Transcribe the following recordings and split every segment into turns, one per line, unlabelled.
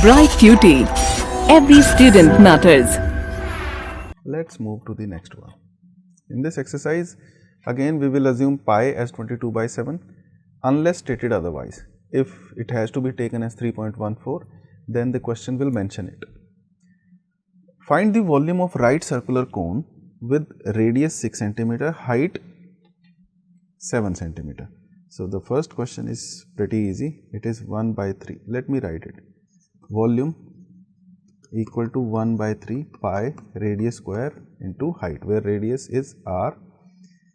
Bright QT. Every student matters.
Let's move to the next one. In this exercise, again we will assume pi as 22 by 7 unless stated otherwise. If it has to be taken as 3.14, then the question will mention it. Find the volume of right circular cone with radius 6 cm, height 7 cm. So the first question is pretty easy. It is 1 by 3. Let me write it. Volume equal to 1 by 3 pi radius square into height, where radius is r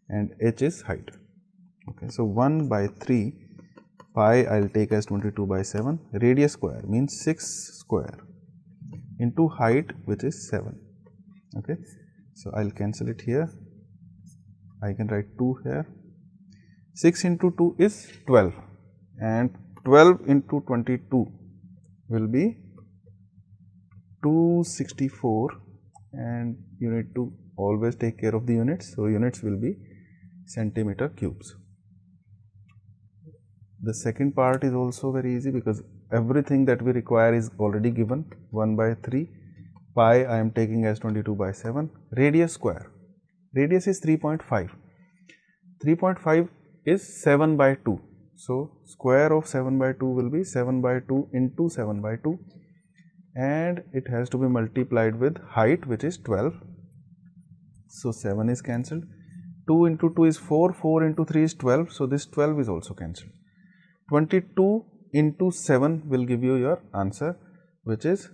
and h is height. Okay, so 1 by 3 pi I will take as 22 by 7, radius square means 6 square into height, which is 7. Okay, so I will cancel it here. I can write 2 here. 6 into 2 is 12 and 12 into 22 will be 264, and you need to always take care of the units. So units will be centimeter cubes. The second part is also very easy because everything that we require is already given. 1 by 3 pi I am taking as 22 by 7, radius square. Radius is 3.5. 3.5 is 7 by 2. So square of 7 by 2 will be 7 by 2 into 7 by 2, and it has to be multiplied with height, which is 12. So 7 is cancelled. 2 into 2 is 4, 4 into 3 is 12, so this 12 is also cancelled. 22 into 7 will give you your answer, which is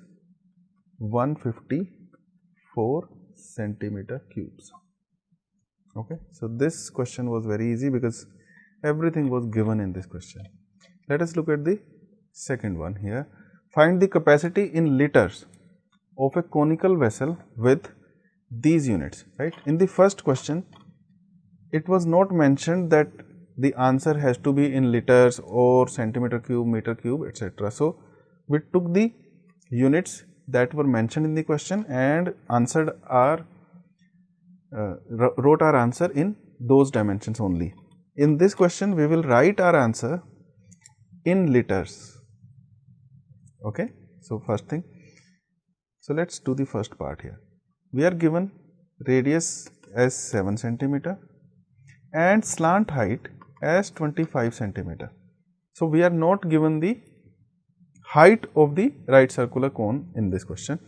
154 centimeter cubes. Okay, so this question was very easy because everything was given in this question. Let us look at the second one here. Find the capacity in liters of a conical vessel with these units, right? In the first question, it was not mentioned that the answer has to be in liters or centimeter cube, meter cube, etc. So we took the units that were mentioned in the question and answered our wrote our answer in those dimensions only. In this question, we will write our answer in liters. Okay, so first thing, so let's do the first part here. We are given radius as 7 centimeter and slant height as 25 centimeter. So we are not given the height of the right circular cone in this question.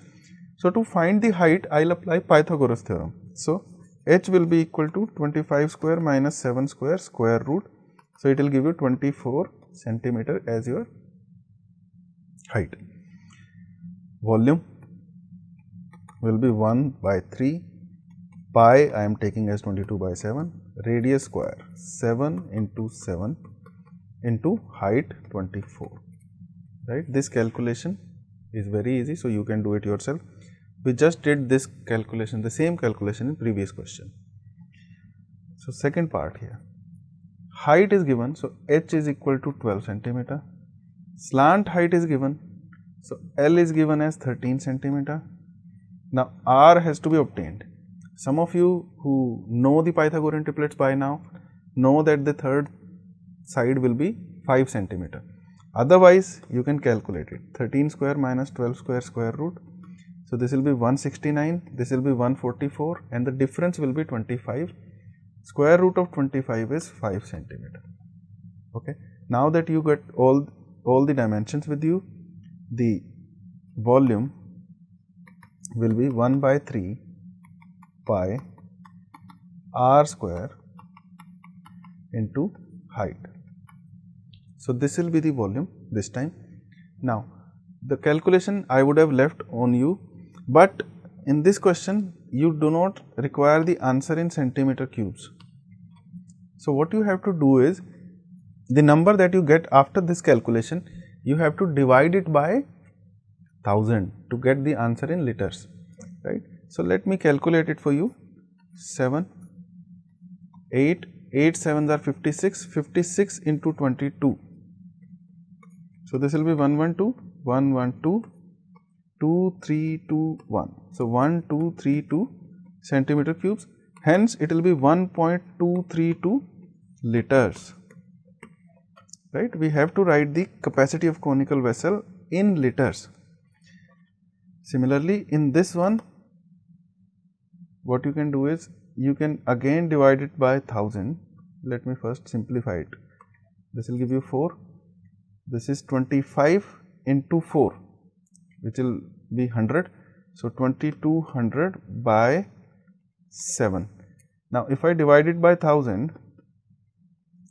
So to find the height, I will apply Pythagoras theorem. So h will be equal to 25 square minus 7 square square root. So it will give you 24 centimeter as your height. Volume will be 1 by 3 pi I am taking as 22 by 7, radius square 7 into 7 into height 24, right. This calculation is very easy, so you can do it yourself. We just did this calculation, the same calculation in previous question. So second part here, height is given, so h is equal to 12 centimeter, slant height is given, so L is given as 13 centimeter. Now R has to be obtained. Some of you who know the Pythagorean triplets by now know that the third side will be 5 centimeter. Otherwise, you can calculate it. 13 square minus 12 square square root. So this will be 169, this will be 144, and the difference will be 25. Square root of 25 is 5 centimeter. Okay. Now that you got all the dimensions with you, the volume will be 1 by 3 pi r square into height. So this will be the volume this time. Now the calculation I would have left on you, but in this question you do not require the answer in centimeter cubes. So what you have to do is, the number that you get after this calculation, you have to divide it by 1000 to get the answer in liters, right. So let me calculate it for you. 7, 8, 8 7s are 56, 56 into 22. So this will be 112, 112, 2321. So 1232 centimeter cubes. Hence it will be 1.232 liters. Right? We have to write the capacity of conical vessel in liters. Similarly, in this one, what you can do is you can again divide it by 1000. Let me first simplify it. This will give you 4. This is 25 into 4, which will be 100. So 2200 by 7. Now, if I divide it by 1000,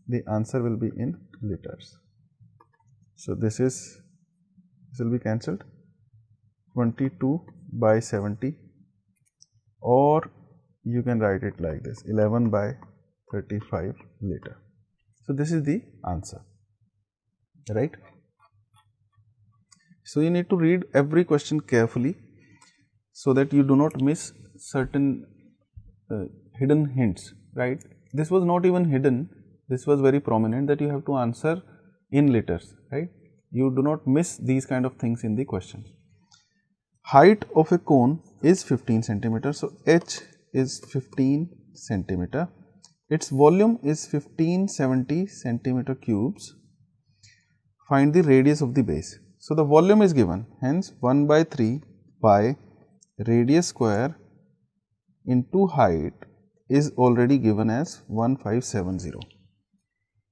the answer will be in liters. So this will be cancelled. 22 by 70, or you can write it like this, 11 by 35 liter. So this is the answer, right? So you need to read every question carefully so that you do not miss certain hidden hints, right? This was not even hidden, this was very prominent that you have to answer in liters, right? You do not miss these kind of things in the question. Height of a cone is 15 centimeter. So h is 15 centimeter. Its volume is 1570 centimeter cubes. Find the radius of the base. So the volume is given, hence 1 by 3 pi radius square into height is already given as 1570,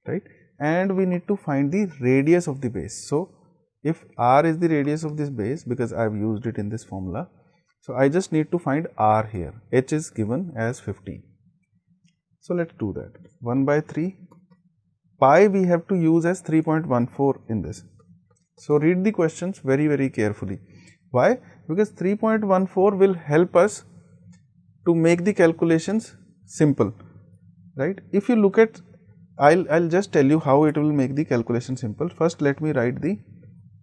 right? And we need to find the radius of the base. So if r is the radius of this base, because I have used it in this formula, so I just need to find r here. H is given as 15. So let's do that. 1 by 3 pi we have to use as 3.14 in this. So read the questions very carefully. Why? Because 3.14 will help us to make the calculations simple, right? If you look at, I'll just tell you how it will make the calculation simple. First let me write the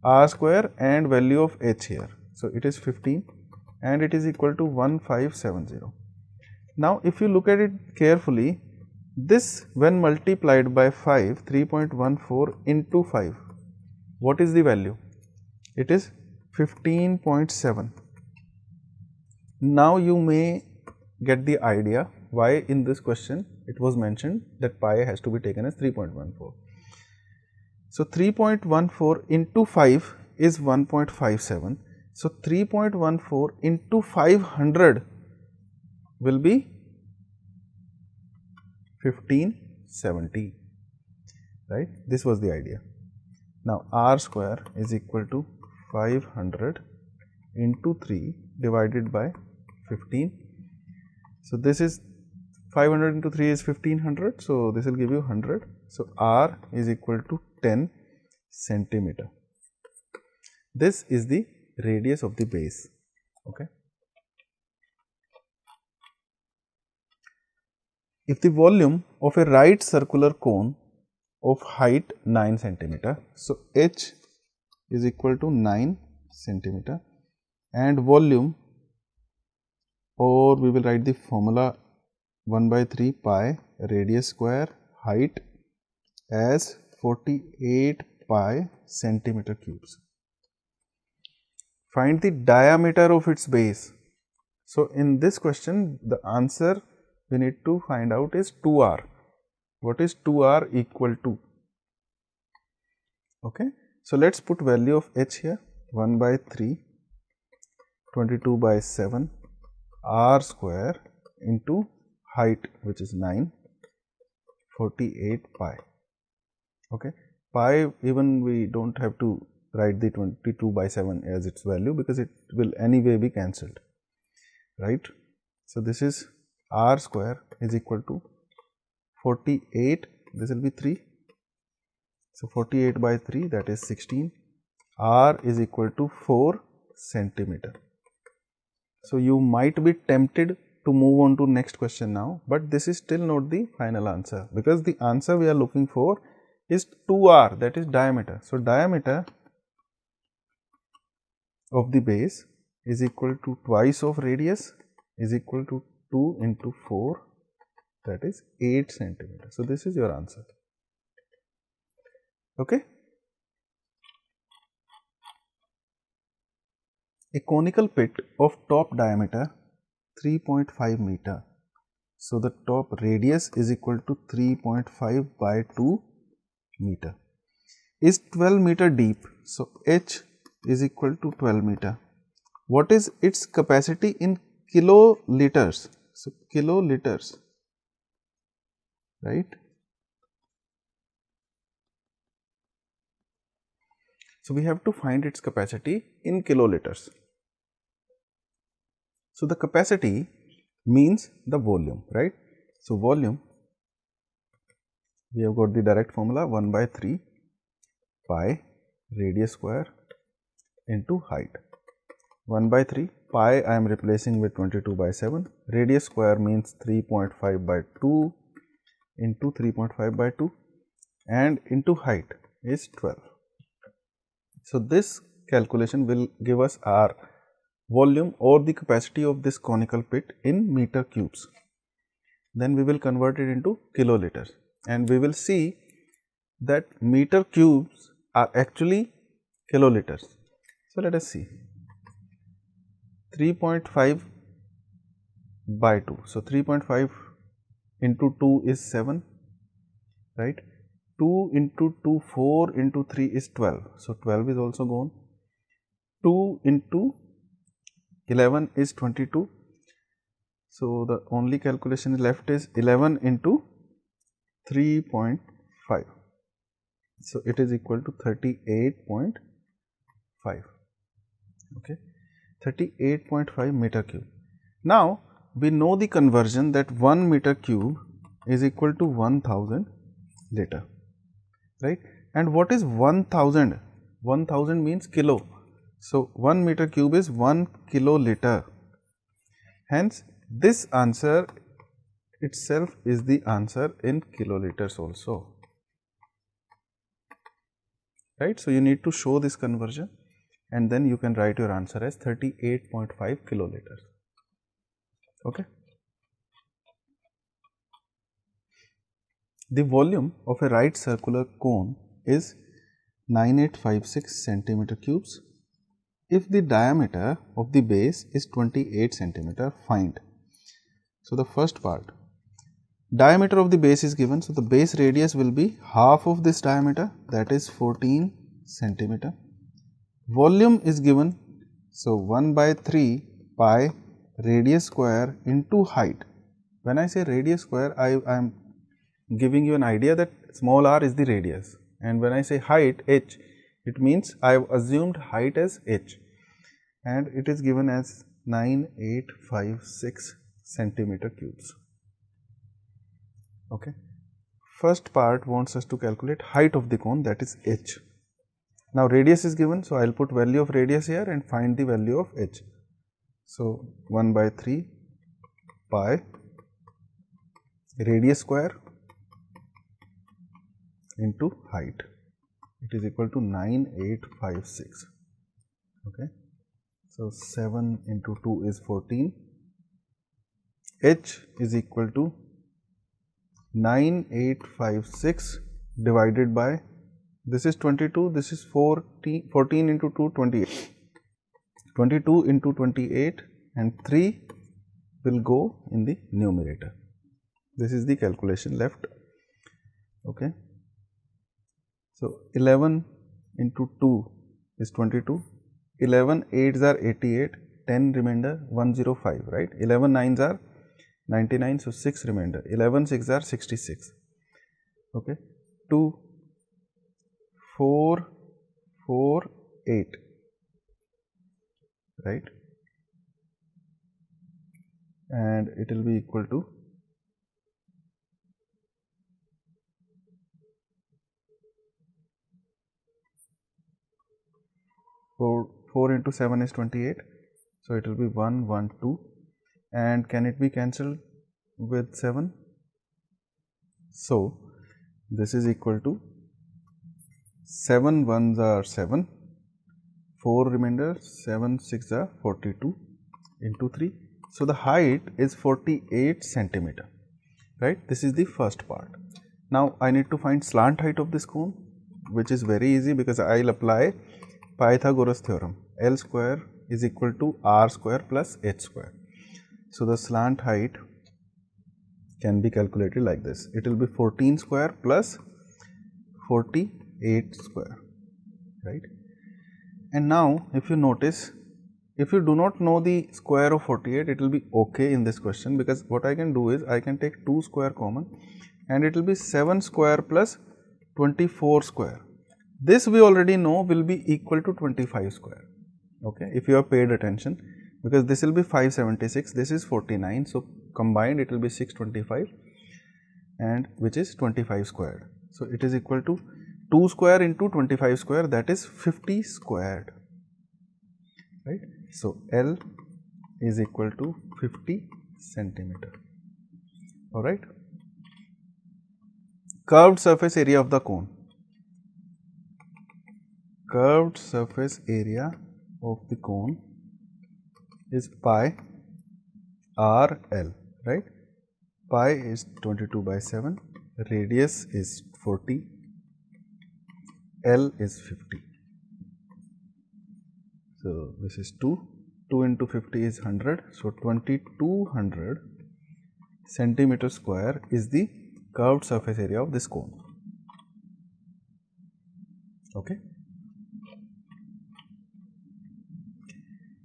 r square and value of h here. So it is 15 and it is equal to 1570. Now if you look at it carefully, this when multiplied by 5, 3.14 into 5, what is the value? It is 15.7. Now you may get the idea why in this question it was mentioned that pi has to be taken as 3.14. So 3.14 into 5 is 1.57. So 3.14 into 500 will be 1570, right? This was the idea. Now r square is equal to 500 into 3 divided by 15. So this is 500 into 3 is 1500. So this will give you 100. So r is equal to 10 centimeter. This is the radius of the base. Okay. If the volume of a right circular cone of height 9 centimeter, so h is equal to 9 centimeter and volume, or we will write the formula 1 by 3 pi radius square height as 48 pi centimeter cubes. Find the diameter of its base. So in this question the answer we need to find out is 2r. What is 2r equal to? Okay. So let's put value of h here, 1 by 3, 22 by 7, r square into height which is 9, 48 pi. Okay. Pi, even we don't have to write the 22 by 7 as its value because it will anyway be cancelled, right? So this is r square is equal to 48, this will be 3. So 48 by 3, that is 16. R is equal to 4 centimeter. So you might be tempted to move on to next question now, but this is still not the final answer because the answer we are looking for is 2r, that is diameter. So diameter of the base is equal to twice of radius is equal to 2 into 4, that is 8 centimeter. So this is your answer. Okay. A conical pit of top diameter 3.5 meter. So the top radius is equal to 3.5 by 2 meter. Is 12 meter deep. So h is equal to 12 meter. what is its capacity in kiloliters? So, kiloliters, right? So, we have to find its capacity in kiloliters. So, the capacity means the volume, right? So, volume, we have got the direct formula 1 by 3 pi radius square into height. 1 by 3 pi I am replacing with 22 by 7, radius square means 3.5 by 2 into 3.5 by 2 and into height is 12. So, this calculation will give us our volume or the capacity of this conical pit in meter cubes. Then we will convert it into kiloliters and we will see that meter cubes are actually kiloliters. So, let us see 3.5 by 2. So, 3.5 into 2 is 7, right? 2 into 2, 4 into 3 is 12. So, 12 is also gone. 2 into 11 is 22. So, the only calculation left is 11 into 3.5. So, it is equal to 38.5. Okay, 38.5 meter cube. Now, we know the conversion that 1 meter cube is equal to 1000 liter, right? And what is 1000? 1000 means kilo. So, 1 meter cube is 1 kiloliter. Hence, this answer itself is the answer in kiloliters also, right? So, you need to show this conversion and then you can write your answer as 38.5 kiloliters. Okay. The volume of a right circular cone is 9856 centimeter cubes. If the diameter of the base is 28 centimeter, find. So, the first part, diameter of the base is given. So, the base radius will be half of this diameter, that is 14 centimeter. Volume is given. So, 1 by 3 pi radius square into height. When I say radius square, I am giving you an idea that small r is the radius, and when I say height h, it means I have assumed height as h and it is given as 9856 centimeter cubes. Okay. First part wants us to calculate height of the cone, that is h. Now, radius is given, so I will put value of radius here and find the value of h. So, 1 by 3 pi radius square into height, it is equal to 9856. Okay. So, 7 into 2 is 14, h is equal to 9856 divided by, this is 22, this is 14 into 2, 28. 22 into 28 and 3 will go in the numerator. This is the calculation left. Okay. So, 11 into 2 is 22, 11 8s are 88, 10 remainder 105, right? 11 9s are 99, so 6 remainder, 11 6 are 66. Okay. 2 4 4 8, right, and it will be equal to 4 into 7 is 28, so it will be 1 1 2, and can it be cancelled with 7? So, this is equal to 7 1s are 7, 4 remainder, 7 6 are 42 into 3. So, the height is 48 centimeter, right? This is the first part. Now, I need to find slant height of this cone, which is very easy because I will apply Pythagoras theorem. L square is equal to r square plus h square. So, the slant height can be calculated like this. It will be 14 square plus 48 square, right? And now, if you notice, if you do not know the square of 48, it will be okay in this question, because what I can do is I can take 2 square common and it will be 7 square plus 24 square. This we already know will be equal to 25 square, okay, if you have paid attention, because this will be 576, this is 49, so combined it will be 625, and which is 25 squared. So it is equal to 2 square into 25 square, that is 50 squared, right. So L is equal to 50 centimeter. All right. Curved surface area of the cone. Curved surface area of the cone is pi r L, right. Pi is 22 by 7, radius is 40, L is 50. So this is 2 into 50 is 100, so 2200 centimeter square is the curved surface area of this cone. Okay.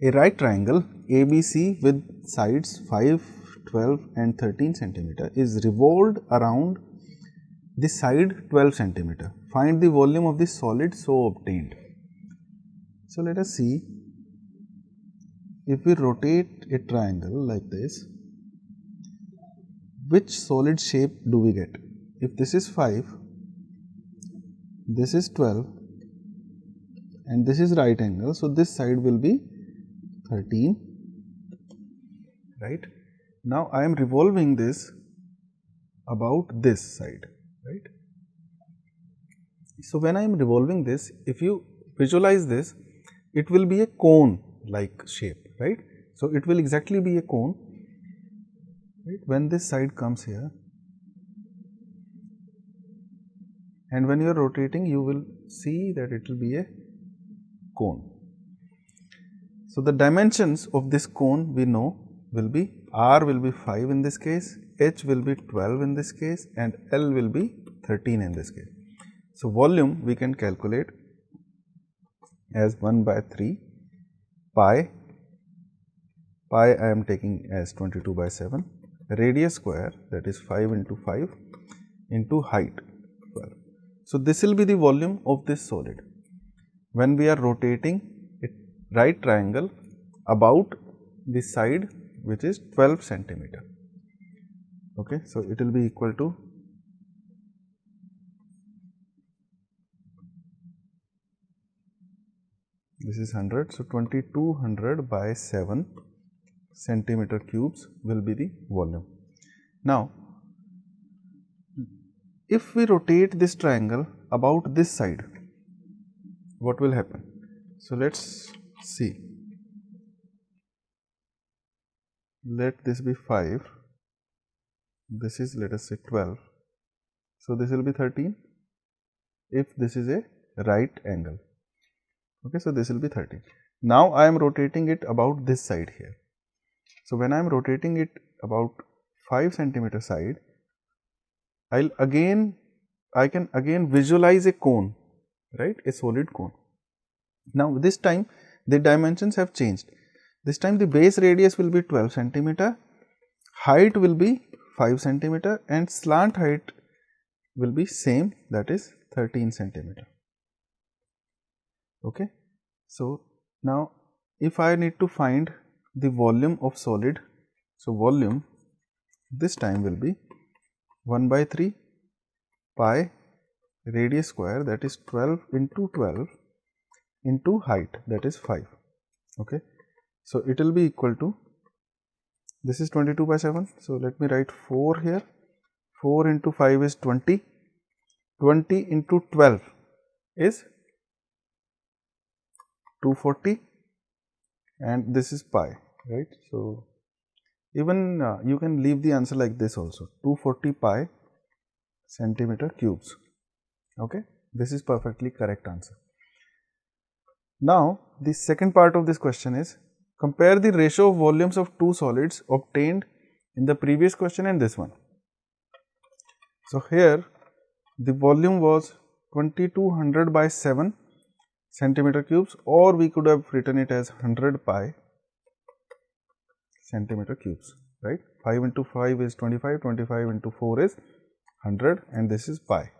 A right triangle ABC with sides 5, 12 and 13 centimeter is revolved around the side 12 centimeter. Find the volume of the solid so obtained. So let us see, if we rotate a triangle like this, which solid shape do we get? If this is 5, this is 12 and this is right angle, so this side will be 13, right. Now I am revolving this about this side, right. So when I am revolving this, if you visualize this, it will be a cone like shape, right. So it will exactly be a cone, right, when this side comes here, and when you are rotating you will see that it will be a cone. So the dimensions of this cone we know will be R will be 5 in this case, H will be 12 in this case, and L will be 13 in this case. So volume we can calculate as 1 by 3 pi I am taking as 22 by 7, radius square, that is 5 into 5 into height 12. So this will be the volume of this solid when we are rotating a right triangle about the side which is 12 centimeter. Okay, so it will be equal to this is 100, so 2200 by 7 centimeter cubes will be the volume. Now if we rotate this triangle about this side, what will happen? So let's see, let this be 5, this is let us say 12, so this will be 13 if this is a right angle. Okay, so this will be 13. Now I am rotating it about this side here. So when I am rotating it about 5 centimeter side, I can again visualize a cone, right, a solid cone. Now this time the dimensions have changed. This time the base radius will be 12 centimeter, height will be 5 centimeter, and slant height will be same, that is 13 centimeter. Okay. So now if I need to find the volume of solid, so volume this time will be 1 by 3 pi radius square, that is 12 into height, that is 5. Okay. So it will be equal to, this is 22 by 7, so let me write 4 here, 4 into 5 is 20, 20 into 12 is 240, and this is pi, right. So even you can leave the answer like this also, 240 pi centimeter cubes. Okay, this is perfectly correct answer. Now the second part of this question is, compare the ratio of volumes of two solids obtained in the previous question and this one. So here the volume was 2200 by 7 centimeter cubes, or we could have written it as 100 pi centimeter cubes, right? 5 into 5 is 25, 25 into 4 is 100, and this is pi.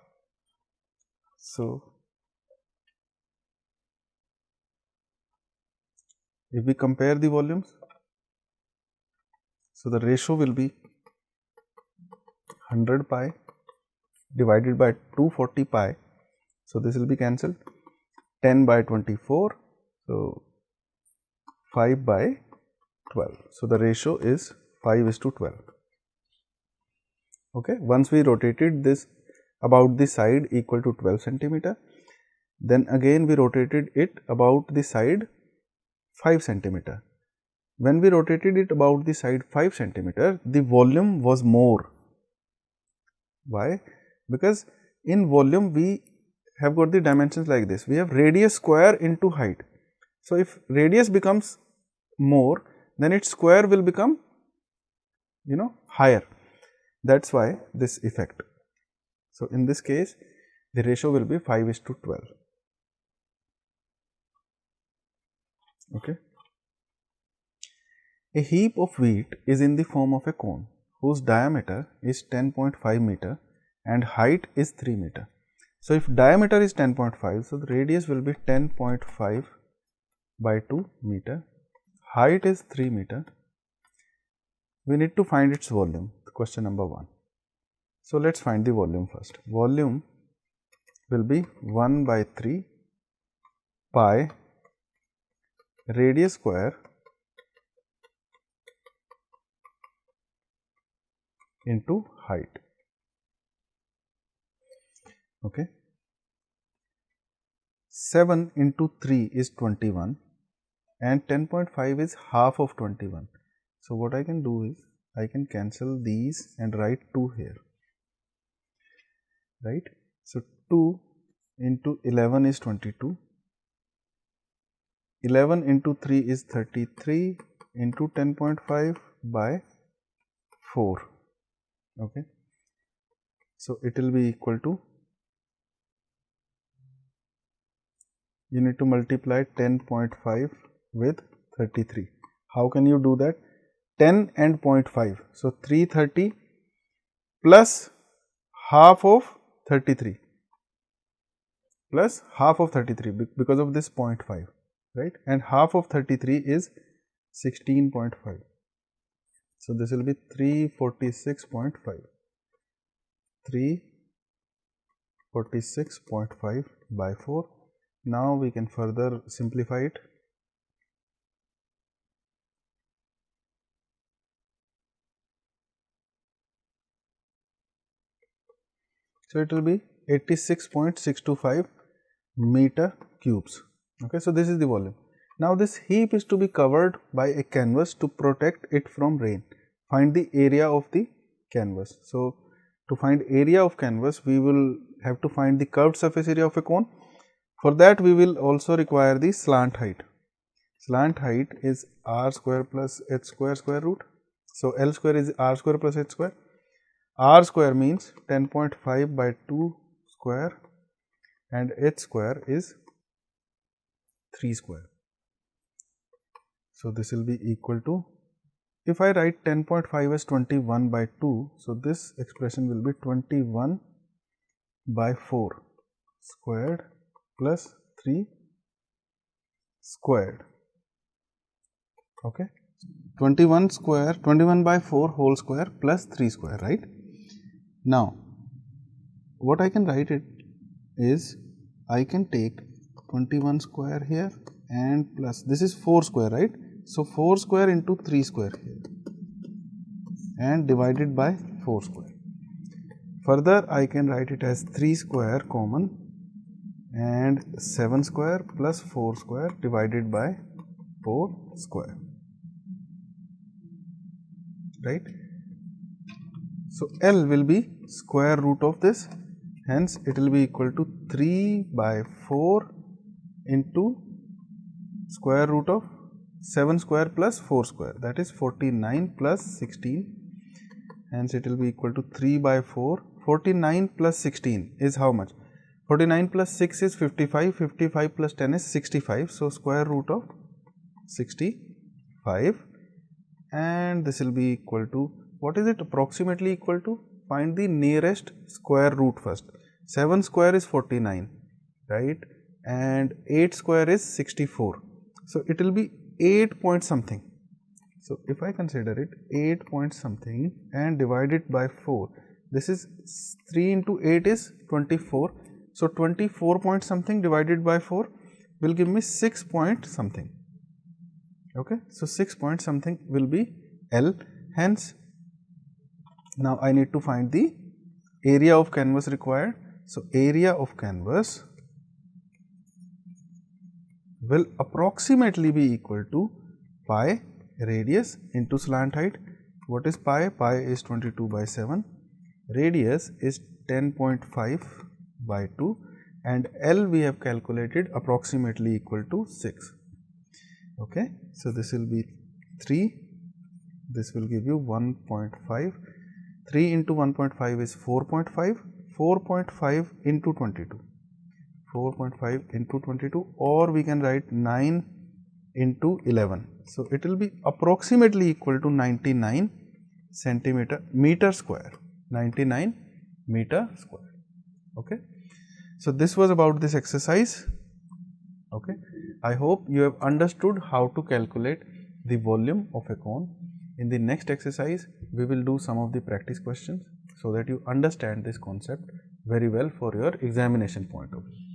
So, if we compare the volumes, so the ratio will be 100 pi divided by 240 pi. So, this will be cancelled. 10 by 24, so 5 by 12. So, the ratio is 5:12. Okay. Once we rotated this about the side equal to 12 centimeter, then again we rotated it about the side 5 centimeter. When we rotated it about the side 5 centimeter, the volume was more. Why? Because in volume we have got the dimensions like this. We have radius square into height. So, if radius becomes more, then its square will become, higher. That is why this effect. So, in this case, the ratio will be 5:12. Okay. A heap of wheat is in the form of a cone whose diameter is 10.5 meter and height is 3 meter. So, if diameter is 10.5, so the radius will be 10.5 by 2 meter, height is 3 meter. We need to find its volume, question number 1. So, let us find the volume first. Volume will be 1 by 3 pi radius square into height. Okay. 7 into 3 is 21 and 10.5 is half of 21. So, what I can do is I can cancel these and write 2 here, right. So, 2 into 11 is 22, 11 into 3 is 33 into 10.5 by 4. Okay. So, it will be equal to, you need to multiply 10.5 with 33. How can you do that? 10 and 0.5. So, 330 plus half of 33 plus half of 33 because of this 0.5, right, and half of 33 is 16.5. So, this will be 346.5, 346.5 by 4. Now, we can further simplify it. So, it will be 86.625 meter cubes. Okay. So, this is the volume. Now, this heap is to be covered by a canvas to protect it from rain. Find the area of the canvas. So, to find area of canvas, we will have to find the curved surface area of a cone. For that, we will also require the slant height. Slant height is r square plus h square square root. So, L square is r square plus h square. R square means 10.5 by 2 square and h square is 3 square. So, this will be equal to, if I write 10.5 as 21 by 2, so this expression will be 21 by 4 squared plus 3 squared. Okay. 21 square, 21 by 4 whole square plus 3 square, right. Now, what I can write it is, I can take 21 square here and plus, this is 4 square, right. So, 4 square into 3 square here and divided by 4 square. Further, I can write it as 3 square common and 7 square plus 4 square divided by 4 square, right. So, L will be square root of this, hence it will be equal to 3 by 4 into square root of 7 square plus 4 square, that is 49 plus 16, hence it will be equal to 3 by 4. 49 plus 16 is how much? 49 plus 6 is 55, 55 plus 10 is 65. So, square root of 65 and this will be equal to, what is it approximately equal to? Find the nearest square root first. 7 square is 49, right, and 8 square is 64. So it will be 8 point something. So if I consider it 8 point something and divide it by 4, this is 3 into 8 is 24. So 24 point something divided by 4 will give me 6 point something. Okay, so 6 point something will be L. Hence, now I need to find the area of canvas required. So area of canvas will approximately be equal to pi radius into slant height. What is pi? Pi is 22 by 7. Radius is 10.5 by 2, and L we have calculated approximately equal to 6. Okay, so this will be 3, this will give you 1.5, 3 into 1.5 is 4.5, 4.5 into 22, 4.5 into 22, or we can write 9 into 11. So it will be approximately equal to 99 meter square, 99 meter square. Okay, so this was about this exercise. Okay, I hope you have understood how to calculate the volume of a cone. In the next exercise, we will do some of the practice questions so that you understand this concept very well for your examination point of view.